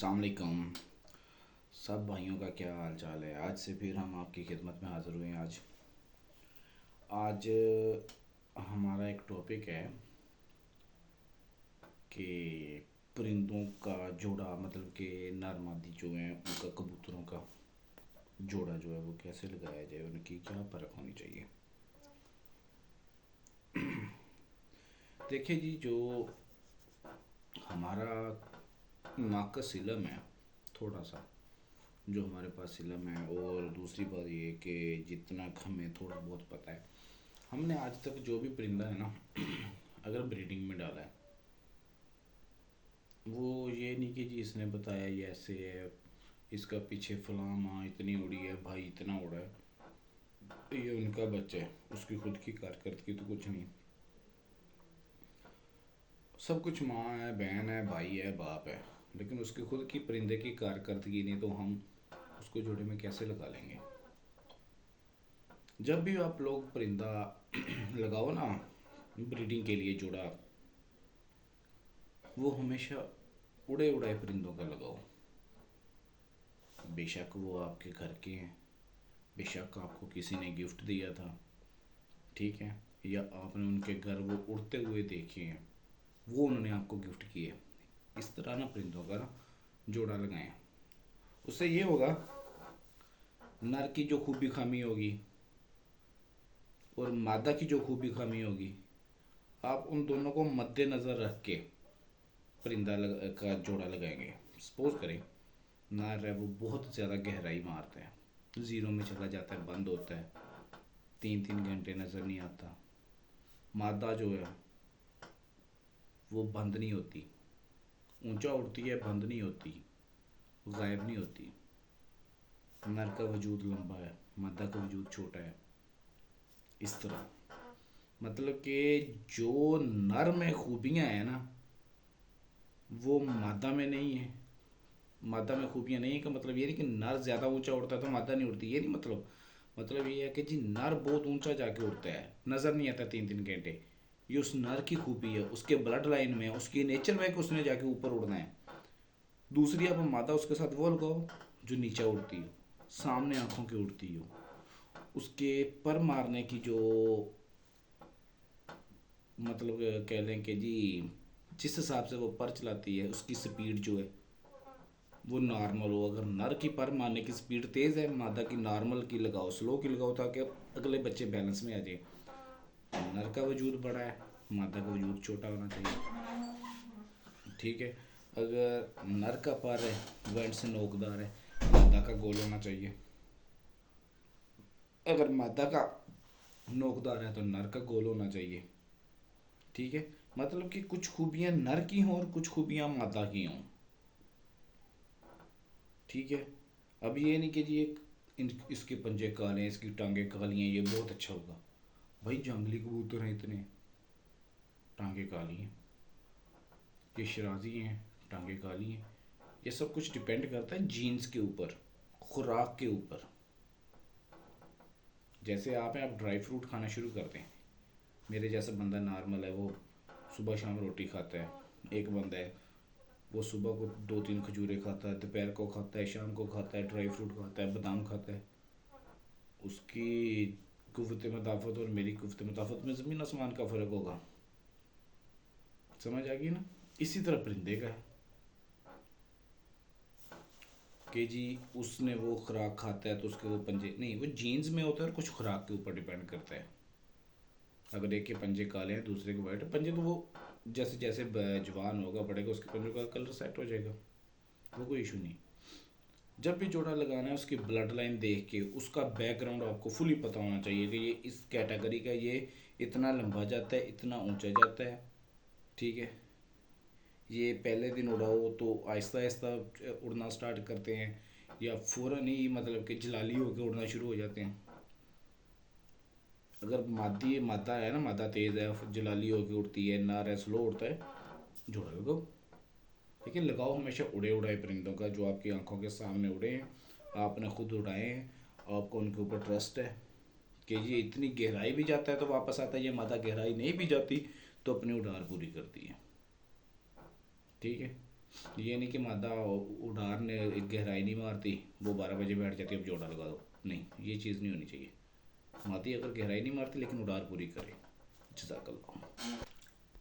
अस्सलाम वालेकुम। सब भाइयों का क्या हाल चाल है। आज से फिर हम आपकी खिदमत में हाज़िर हुए हैं। आज आज हमारा एक टॉपिक है कि परिंदों का जोड़ा, मतलब कि नर मादी जो हैं उनका, कबूतरों का जोड़ा जो है वो कैसे लगाया जाए, उनकी क्या फ़र्क होनी चाहिए। देखिए जी, जो हमारा नाकस इलम है थोड़ा सा, जो हमारे पास इलम है, और दूसरी बात ये कि जितना हमें थोड़ा बहुत पता है, हमने आज तक जो भी परिंदा है ना अगर ब्रीडिंग में डाला है, वो ये नहीं कि जी इसने बताया ये ऐसे है, इसका पीछे फलां माँ इतनी उड़ी है, भाई इतना उड़ा है, ये उनका बच्चा है, उसकी खुद की कारकर्दगी तो कुछ नहीं। सब कुछ माँ है, बहन है, भाई है, बाप है, लेकिन उसकी खुद की परिंदे की कारकर्दगी नहीं तो हम उसको जोड़े में कैसे लगा लेंगे। जब भी आप लोग परिंदा लगाओ ना ब्रीडिंग के लिए जोड़ा, वो हमेशा उड़े उड़ाए परिंदों का लगाओ। बेशक वो आपके घर के हैं, बेशक आपको किसी ने गिफ्ट दिया था, ठीक है, या आपने उनके घर वो उड़ते हुए देखे हैं, वो उन्होंने आपको गिफ्ट किए। इस तरह ना परिंदों का ना जोड़ा लगाएं। उससे ये होगा, नर की जो खूबी खामी होगी और मादा की जो खूबी खामी होगी, आप उन दोनों को मद्देनज़र रख के का जोड़ा लगाएंगे। सपोज करें नर है, वो बहुत ज़्यादा गहराई मारता है, ज़ीरो में चला जाता है, बंद होता है, 3-3 घंटे नज़र नहीं आता। मादा जो है वो बंद नहीं होती, ऊंचा उड़ती है, बंद नहीं होती, गायब नहीं होती। नर का वजूद लंबा है, मादा का वजूद छोटा है। इस तरह मतलब कि जो नर में खूबियां हैं ना, वो मादा में नहीं है। मादा में खूबियां नहीं है का मतलब ये नहीं कि नर ज़्यादा ऊंचा उड़ता है तो मादा नहीं उड़ती, ये नहीं मतलब ये है कि जी नर बहुत ऊंचा जाके उड़ता है, नज़र नहीं आता 3-3 घंटे। ये उस नर की खूबी है, उसके ब्लड लाइन में, उसकी नेचर में कि उसने जाके ऊपर उड़ना है। दूसरी आप मादा उसके साथ वो लगाओ जो नीचे उड़ती हो, सामने आंखों की उड़ती हो, उसके पर मारने की जो, मतलब कह लें कि जी जिस हिसाब से वो पर चलाती है, उसकी स्पीड जो है वो नॉर्मल हो। अगर नर की पर मारने की स्पीड तेज़ है, मादा की नॉर्मल की लगाओ, स्लो की लगाओ, ताकि अगले बच्चे बैलेंस में आ जाए। नर का वजूद बड़ा है, मादा का वजूद छोटा होना चाहिए, ठीक है। अगर नर का पर है, वो एंड से नोकदार है, मादा का गोल होना चाहिए। अगर मादा का नोकदार है तो नर का गोल होना चाहिए, ठीक है। मतलब कि कुछ खूबियाँ नर की हों और कुछ खूबियाँ मादा की हों, ठीक है। अब ये नहीं कि जी एक इसके पंजे काले हैं, इसकी टांगे काली हैं, ये बहुत अच्छा होगा। भाई जंगली कबूतर हैं इतने, टांगे काली हैं। ये शराजी हैं, टांगे काली हैं। ये सब कुछ डिपेंड करता है जीन्स के ऊपर, खुराक के ऊपर। जैसे आप हैं, आप ड्राई फ्रूट खाना शुरू करते हैं, मेरे जैसा बंदा नॉर्मल है, वो सुबह शाम रोटी खाता है। एक बंदा है, वो सुबह को 2-3 खजूरें खाता है, दोपहर को खाता है, शाम को खाता है, ड्राई फ्रूट खाता है, बादाम खाता है। उसकी कुव्वत मदाफ़त और मेरी कुव्वत मदाफ़त में ज़मीन आसमान का फ़र्क होगा। समझ आ गई ना। इसी तरह परिंदे का है कि जी उसने वो खुराक खाता है तो उसके वो पंजे नहीं, वो जीन्स में होता है और कुछ खुराक के ऊपर डिपेंड करता है। अगर एक के पंजे काले हैं, दूसरे के वाइट पंजे, तो वो जैसे जैसे जवान होगा, बढ़ेगा, उसके पंजों का कलर सेट हो जाएगा, वो कोई इशू नहीं। जब भी जोड़ा लगाना है, उसकी ब्लड लाइन देख के, उसका बैकग्राउंड आपको फुली पता होना चाहिए कि ये इस कैटेगरी का, ये इतना लंबा जाता है, इतना ऊंचा जाता है, ठीक है। ये पहले दिन उड़ाओ तो आहिस्ता आहिस्ता उड़ना स्टार्ट करते हैं, या फ़ौरन ही मतलब कि जलाली होकर उड़ना शुरू हो जाते हैं। अगर मादा है ना, मादा तेज़ है, फिर जलाली होकर उड़ती है, नार है स्लो उड़ता है, जोड़ा लगाओ। लेकिन लगाओ हमेशा उड़े उड़ाए परिंदों का, जो आपकी आंखों के सामने उड़े हैं, आपने खुद उड़ाए हैं, आपको उनके ऊपर ट्रस्ट है कि ये इतनी गहराई भी जाता है तो वापस आता है, ये मादा गहराई नहीं भी जाती तो अपनी उड़ान पूरी करती है, ठीक है। ये नहीं कि मादा उड़ार ने एक गहराई नहीं मारती, वो 12 बजे बैठ जाती है अब जोड़ा लगा दो। नहीं, ये चीज़ नहीं होनी चाहिए। मादी अगर गहराई नहीं मारती लेकिन उड़ार पूरी करे। जज़ाकल्लाह।